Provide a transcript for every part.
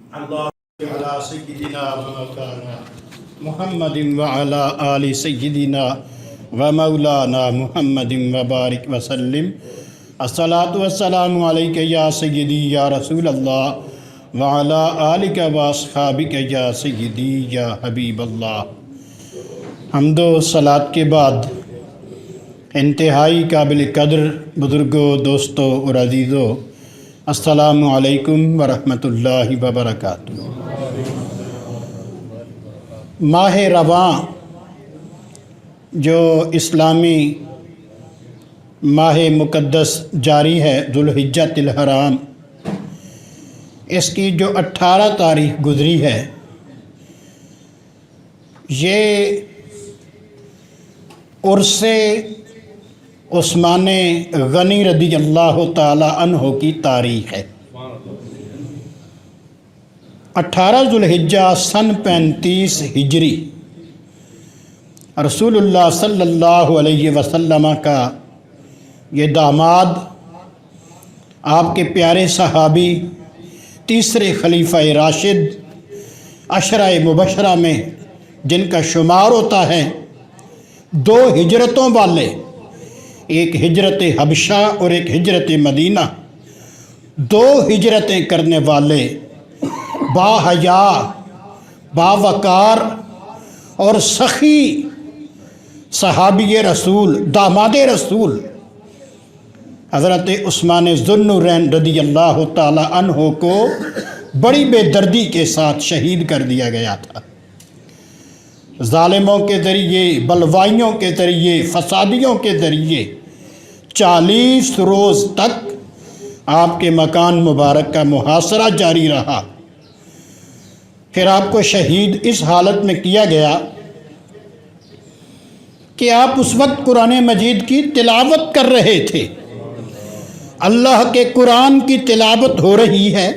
اللہ علی سیدنا و مولانا محمد وعلی آل سیدنا و مولانا محمد وبارک وسلم۔ الصلاۃ والسلام علیک یا سیدی یا رسول اللہ وعلی آلک و اصحابک یا سیدی یا حبیب اللہ۔ حمد و صلات کے بعد انتہائی قابل قدر بزرگوں، دوستوں اور عزیزوں، السلام علیکم ورحمۃ اللہ وبرکاتہ۔ ماہ رواں جو اسلامی ماہ مقدس جاری ہے، ذوالحجۃ الحرام، اس کی جو 18 تاریخ گزری ہے، یہ عرس عثمان غنی رضی اللہ تعالی عنہ کی تاریخ ہے۔ 18 ذوالحجہ سن 35 ہجری، رسول اللہ صلی اللہ علیہ وسلم کا یہ داماد، آپ کے پیارے صحابی، تیسرے خلیفہ راشد، عشرہ مبشرہ میں جن کا شمار ہوتا ہے، 2 ہجرتوں والے، ایک ہجرت حبشہ اور ایک ہجرت مدینہ، 2 ہجرتیں کرنے والے، با حیا، با وقار اور سخی صحابی رسول، داماد رسول حضرت عثمان ذو النورین رضی اللہ تعالی عنہ کو بڑی بے دردی کے ساتھ شہید کر دیا گیا تھا۔ ظالموں کے ذریعے، بلوائیوں کے ذریعے، فسادیوں کے ذریعے 40 روز تک آپ کے مکان مبارک کا محاصرہ جاری رہا۔ پھر آپ کو شہید اس حالت میں کیا گیا کہ آپ اس وقت قرآن مجید کی تلاوت کر رہے تھے، اللہ کے قرآن کی تلاوت ہو رہی ہے،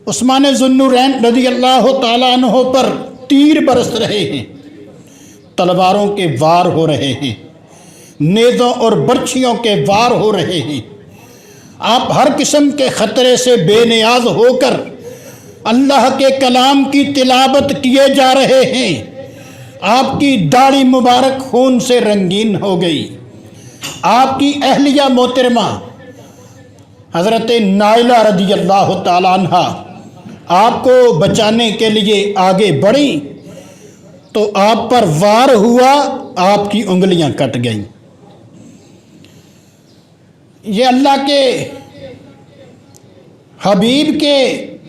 عثمان ذو النورین رضی اللہ تعالیٰ عنہ پر تیر برس رہے ہیں، تلواروں کے وار ہو رہے ہیں، نیزوں اور برچھیوں کے وار ہو رہے ہیں، آپ ہر قسم کے خطرے سے بے نیاز ہو کر اللہ کے کلام کی تلاوت کیے جا رہے ہیں۔ آپ کی داڑھی مبارک خون سے رنگین ہو گئی۔ آپ کی اہلیہ محترمہ حضرت نائلہ رضی اللہ تعالیٰ عنہ آپ کو بچانے کے لیے آگے بڑھیں تو آپ پر وار ہوا، آپ کی انگلیاں کٹ گئیں۔ یہ اللہ کے حبیب کے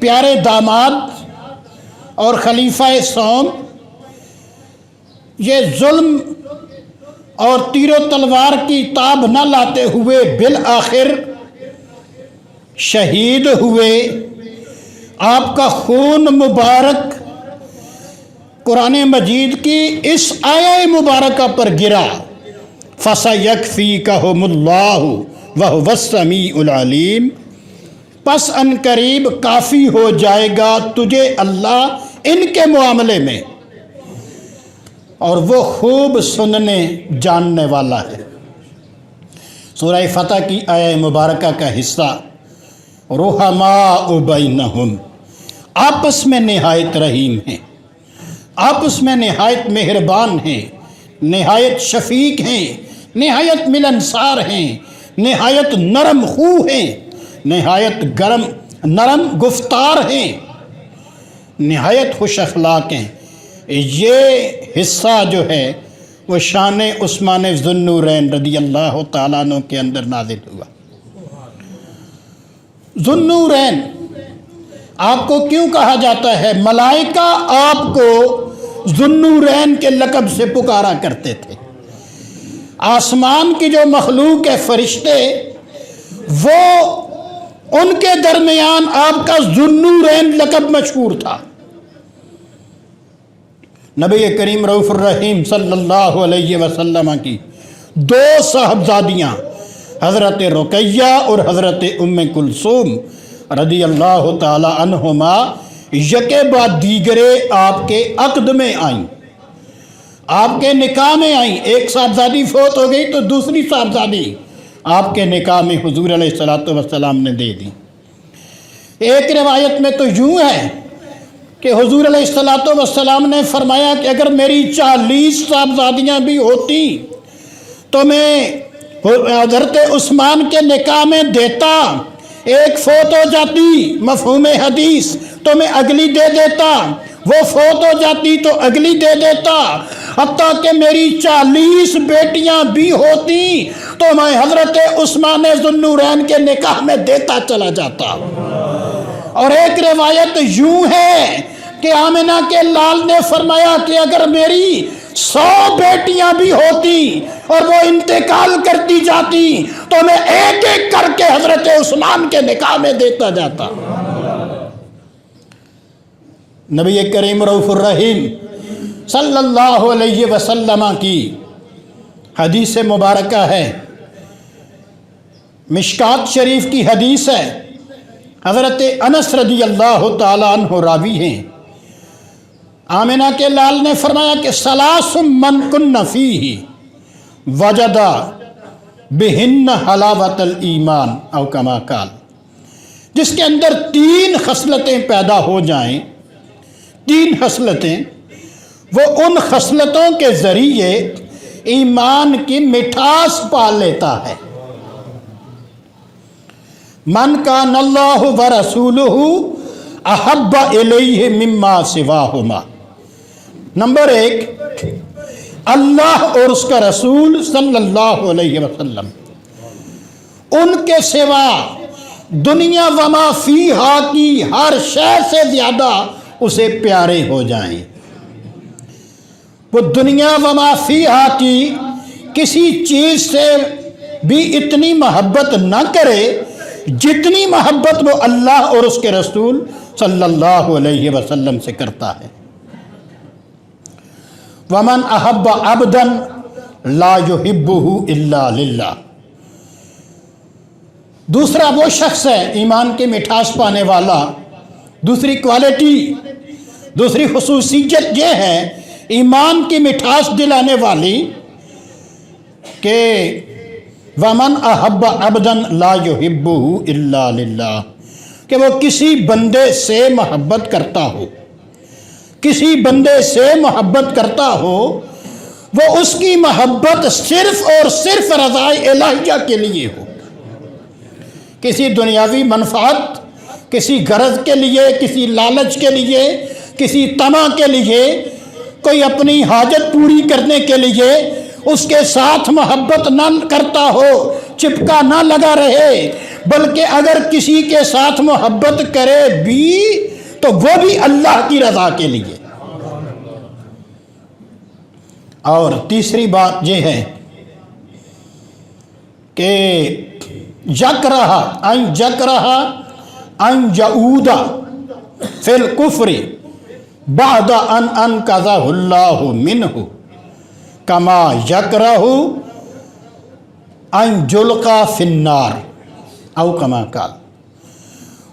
پیارے داماد اور خلیفہ سوم، یہ ظلم اور تیر و تلوار کی تاب نہ لاتے ہوئے بالآخر شہید ہوئے۔ آپ کا خون مبارک قرآن مجید کی اس آیہ مبارکہ پر گرا، فَسَيَكْفِيكَهُمُ اللَّهُ وَهُوَ السَّمِيعُ الْعَلِيمُ، پس ان قریب کافی ہو جائے گا تجھے اللہ ان کے معاملے میں، اور وہ خوب سننے جاننے والا ہے۔ سورہ فتح کی آیہ مبارکہ کا حصہ، رحماء بینہم، آپس میں نہایت رحیم ہیں، آپس میں نہایت مہربان ہیں، نہایت شفیق ہیں، نہایت ملنسار ہیں، نہایت نرم خو ہیں، نہایت نرم گفتار ہیں، نہایت خوش اخلاق ہیں۔ یہ حصہ جو ہے وہ شان عثمان ذو النورین رضی اللہ تعالیٰ عنہ کے اندر نازل ہوا۔ ذو النورین آپ کو کیوں کہا جاتا ہے؟ ملائکہ آپ کو ذو النورین کے لقب سے پکارا کرتے تھے۔ آسمان کی جو مخلوق ہے، فرشتے، وہ ان کے درمیان آپ کا ذو النورین لقب مشہور تھا۔ نبی کریم رؤوف الرحیم صلی اللہ علیہ وسلم کی 2 صاحبزادیاں حضرت رقیہ اور حضرت ام کلثوم رضی اللہ تعالی عنہما یکے بعد دیگرے آپ کے عقد میں آئیں، آپ کے نکاح میں آئیں۔ ایک صاحبزادی فوت ہو گئی تو دوسری صاحبزادی آپ کے نکاح میں حضور علیہ الصلوۃ والسلام نے دے دی۔ ایک روایت میں تو یوں ہے کہ حضور علیہ الصلوۃ والسلام نے فرمایا کہ اگر میری 40 صاحبزادیاں بھی ہوتی تو میں حضرت عثمان کے نکاح میں دیتا، ایک فوت ہو جاتی مفہوم حدیث تو میں اگلی دے دیتا، وہ فوت ہو جاتی تو اگلی دے دیتا، حتیٰ کہ میری 40 بیٹیاں بھی ہوتی تو میں حضرت عثمان ذو النورین کے نکاح میں دیتا چلا جاتا۔ اور ایک روایت یوں ہے کہ آمنہ کے لال نے فرمایا کہ اگر میری 100 بیٹیاں بھی ہوتی اور وہ انتقال کرتی جاتی تو میں ایک ایک کر کے حضرت عثمان کے نکاح میں دیتا جاتا۔ نبی کریم رؤوف الرحیم صلی اللہ علیہ وسلم کی حدیث مبارکہ ہے، مشکات شریف کی حدیث ہے، حضرت انس رضی اللہ تعالیٰ عنہ راوی ہیں۔ آمنہ کے لال نے فرمایا کہ ثلاث من کن فیہ وجد بہن حلاوت الایمان او کما قال، جس کے اندر 3 خصلتیں پیدا ہو جائیں، 3 خصلتیں، وہ ان خصلتوں کے ذریعے ایمان کی مٹھاس پا لیتا ہے۔ من کان اللہ ورسولہ احب الیہ مما سواہما، نمبر 1، اللہ اور اس کا رسول صلی اللہ علیہ وسلم ان کے سوا دنیا وما فیہا کی ہر شے سے زیادہ اسے پیارے ہو جائیں۔ وہ دنیا وما فیہا کی کسی چیز سے بھی اتنی محبت نہ کرے جتنی محبت وہ اللہ اور اس کے رسول صلی اللہ علیہ وسلم سے کرتا ہے۔ ومن احب عبدا لا يحبه الا للہ، دوسرا وہ شخص ہے ایمان کی مٹھاس پانے والا، دوسری کوالٹی، دوسری خصوصیت یہ ہے ایمان کی مٹھاس دلانے والی کہ ومن احب عبدا لا يحبه الا للہ، کہ وہ کسی بندے سے محبت کرتا ہو، کسی بندے سے محبت کرتا ہو، وہ اس کی محبت صرف اور صرف رضا الہیہ کے لیے ہو، کسی دنیاوی منفعت، کسی غرض کے لیے، کسی لالچ کے لیے، کسی طمع کے لیے، کوئی اپنی حاجت پوری کرنے کے لیے اس کے ساتھ محبت نہ کرتا ہو، چپکا نہ لگا رہے، بلکہ اگر کسی کے ساتھ محبت کرے بھی تو وہ بھی اللہ کی رضا کے لیے۔ اور تیسری بات یہ ہے کہ یکرہ ان یعود فی الکفر بعد ان انقذہ اللہ منہ کما یکرہ ان یلقی فی النار او کما قال۔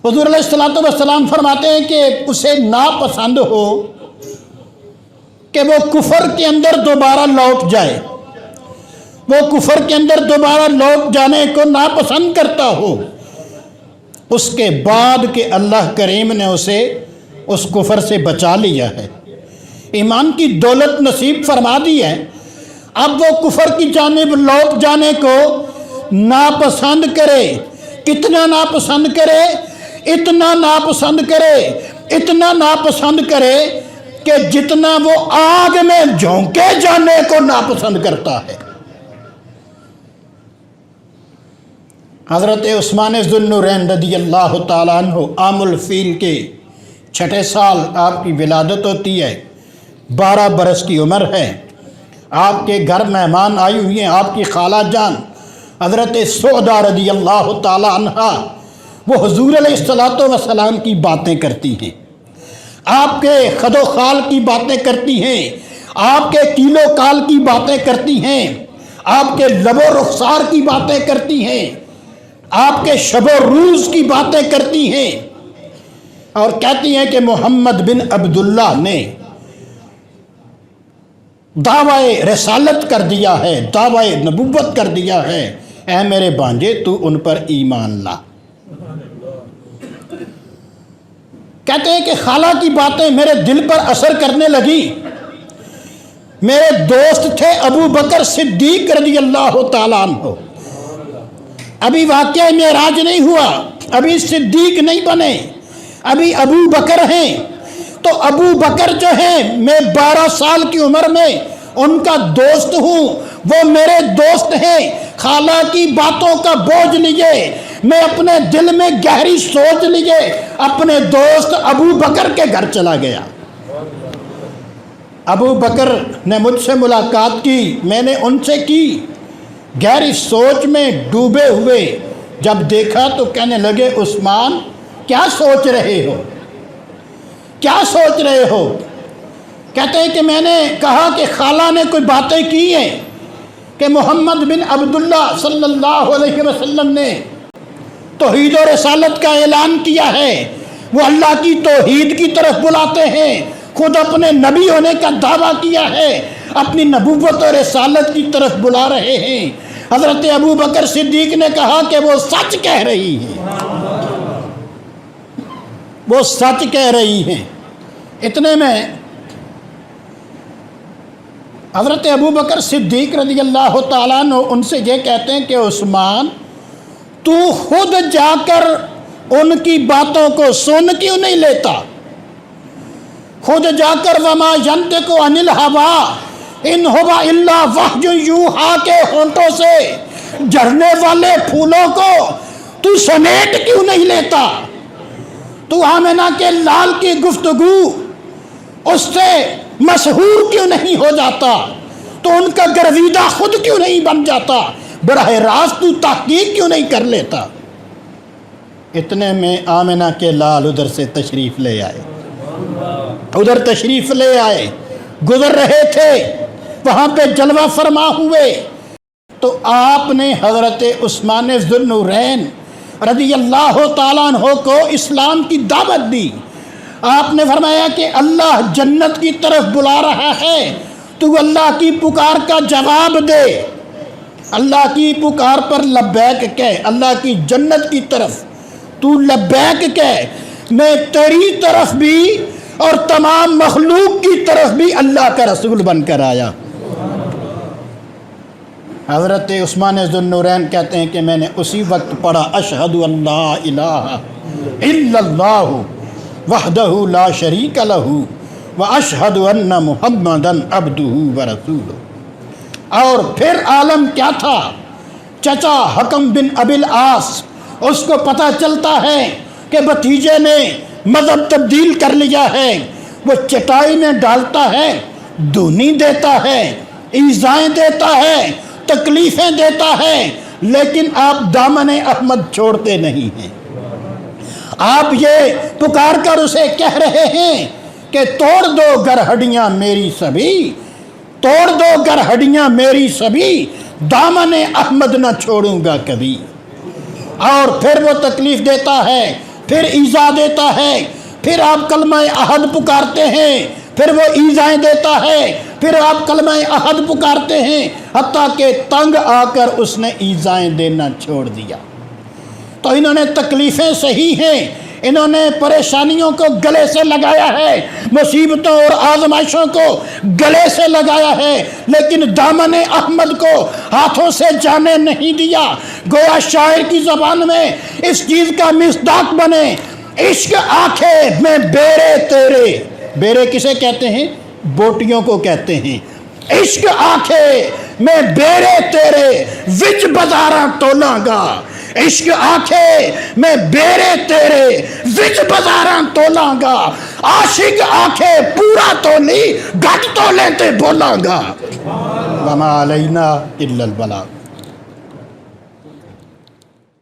حضور علیہ الصلوۃ والسلام فرماتے ہیں کہ اسے ناپسند ہو کہ وہ کفر کے اندر دوبارہ لوٹ جائے، وہ کفر کے اندر دوبارہ لوٹ جانے کو ناپسند کرتا ہو، اس کے بعد کہ اللہ کریم نے اسے اس کفر سے بچا لیا ہے، ایمان کی دولت نصیب فرما دی ہے، اب وہ کفر کی جانب لوٹ جانے کو ناپسند کرے۔ کتنا ناپسند کرے؟ اتنا ناپسند کرے، اتنا ناپسند کرے کہ جتنا وہ آگ میں جھونکے جانے کو ناپسند کرتا ہے۔ حضرت عثمان ذو النورین رضی اللہ تعالیٰ عنہ عام الفیل کے 6 سال آپ کی ولادت ہوتی ہے، 12 برس کی عمر ہے، آپ کے گھر مہمان آئی ہوئی ہیں، آپ کی خالہ جان حضرت سعدہ رضی اللہ تعالیٰ عنہ، وہ حضور علیہ الصلوۃ والسلام کی باتیں کرتی ہیں، آپ کے خد و خال کی باتیں کرتی ہیں، آپ کے کیل و کال کی باتیں کرتی ہیں، آپ کے لب و رخسار کی باتیں کرتی ہیں، آپ کے شب و روز کی باتیں کرتی ہیں، اور کہتی ہیں کہ محمد بن عبداللہ نے دعوی رسالت کر دیا ہے، دعوی نبوت کر دیا ہے، اے میرے بانجے تو ان پر ایمان لا۔ کہتے ہیں کہ خالہ کی باتیں میرے دل پر اثر کرنے لگی. میرے دوست تھے ابو بکر صدیق رضی اللہ تعالیٰ عنہ. ابھی واقعہ معراج نہیں ہوا، ابھی صدیق نہیں بنے، ابھی ابو بکر ہیں. تو ابو بکر جو ہیں، میں 12 سال کی عمر میں ان کا دوست ہوں، وہ میرے دوست ہیں. خالہ کی باتوں کا بوجھ لیے میں اپنے دل میں گہری سوچ لیے اپنے دوست ابو بکر کے گھر چلا گیا. ابو بکر نے مجھ سے ملاقات کی، میں نے ان سے کی. گہری سوچ میں ڈوبے ہوئے جب دیکھا تو کہنے لگے عثمان کیا سوچ رہے ہو، کیا سوچ رہے ہو؟ کہتے ہیں کہ میں نے کہا کہ خالہ نے کوئی باتیں کی ہیں کہ محمد بن عبداللہ صلی اللہ علیہ وسلم نے توحید و رسالت کا اعلان کیا ہے، وہ اللہ کی توحید کی طرف بلاتے ہیں، خود اپنے نبی ہونے کا دعویٰ کیا ہے، اپنی نبوت و رسالت کی طرف بلا رہے ہیں. حضرت ابو بکر صدیق نے کہا کہ وہ سچ کہہ رہی ہیں، وہ سچ کہہ رہی ہیں. اتنے میں حضرت ابو بکر صدیق رضی اللہ تعالیٰ عنہ ان سے یہ کہتے ہیں کہ عثمان تو خود جا کر ان کی باتوں کو سن کیوں نہیں لیتا؟ خود جا کر وما ینطق عن الہوی ان ہوا الا وحی یوحی کے ہونٹوں سے جھرنے والے پھولوں کو تو سمیٹ کیوں نہیں لیتا؟ تو آمنہ کے لال کی گفتگو اس سے مسحور کیوں نہیں ہو جاتا؟ تو ان کا گرویدہ خود کیوں نہیں بن جاتا؟ براہ راست تو تحقیق کیوں نہیں کر لیتا؟ اتنے میں آمنہ کے لال ادھر سے تشریف لے آئے، ادھر تشریف لے آئے، گزر رہے تھے، وہاں پہ جلوہ فرما ہوئے. تو آپ نے حضرت عثمان ذو النورین رضی اللہ تعالیٰ عنہ کو اسلام کی دعوت دی. آپ نے فرمایا کہ اللہ جنت کی طرف بلا رہا ہے، تو اللہ کی پکار کا جواب دے، اللہ کی پکار پر لبیک کہہ، اللہ کی جنت کی طرف تو لبیک کہہ. میں تیری طرف بھی اور تمام مخلوق کی طرف بھی اللہ کا رسول بن کر آیا. حضرت عثمان ذو النورین کہتے ہیں کہ میں نے اسی وقت پڑھا اشہد ان لا الہ الا اللہ وحدہ لا شریک لہ واشہد ان محمدا عبدہ ورسولہ. اور پھر عالم کیا تھا؟ چچا حکم بن ابی العاص، اس کو پتہ چلتا ہے کہ بھتیجے نے مذہب تبدیل کر لیا ہے. وہ چٹائی میں ڈالتا ہے، دھونی دیتا ہے، ایذائیں دیتا ہے، تکلیفیں دیتا ہے، لیکن آپ دامن احمد چھوڑتے نہیں ہیں. آپ یہ پکار کر اسے کہہ رہے ہیں کہ توڑ دو گر ہڈیاں میری سبھی، توڑ دو گر ہڈیاں میری سبھی، دامن احمد نہ چھوڑوں گا کبھی. اور پھر وہ تکلیف دیتا ہے، پھر ایذا دیتا ہے، پھر آپ کلمہ احد پکارتے ہیں، پھر وہ ایذائیں دیتا ہے، پھر آپ کلمہ احد پکارتے ہیں، حتیٰ کہ تنگ آ کر اس نے ایذائیں دینا چھوڑ دیا. تو انہوں نے تکلیفیں صحیح ہیں، انہوں نے پریشانیوں کو گلے سے لگایا ہے، مصیبتوں اور آزمائشوں کو گلے سے لگایا ہے، لیکن دامن احمد کو ہاتھوں سے جانے نہیں دیا. گویا شاعر کی زبان میں اس چیز کا مصداق بنے، عشق آنکھیں میں بیرے تیرے. بیرے کسے کہتے ہیں؟ بوٹیوں کو کہتے ہیں. عشق آنکھیں میں بیرے تیرے وچ بازاراں تولاں گا. عشق آنکھیں میں بیرے تیرے وچ بازاراں تولاں گا. عاشق آنکھیں پورا تولی گھٹ تولے تے بولاں گا. وما علینا الا البلاغ.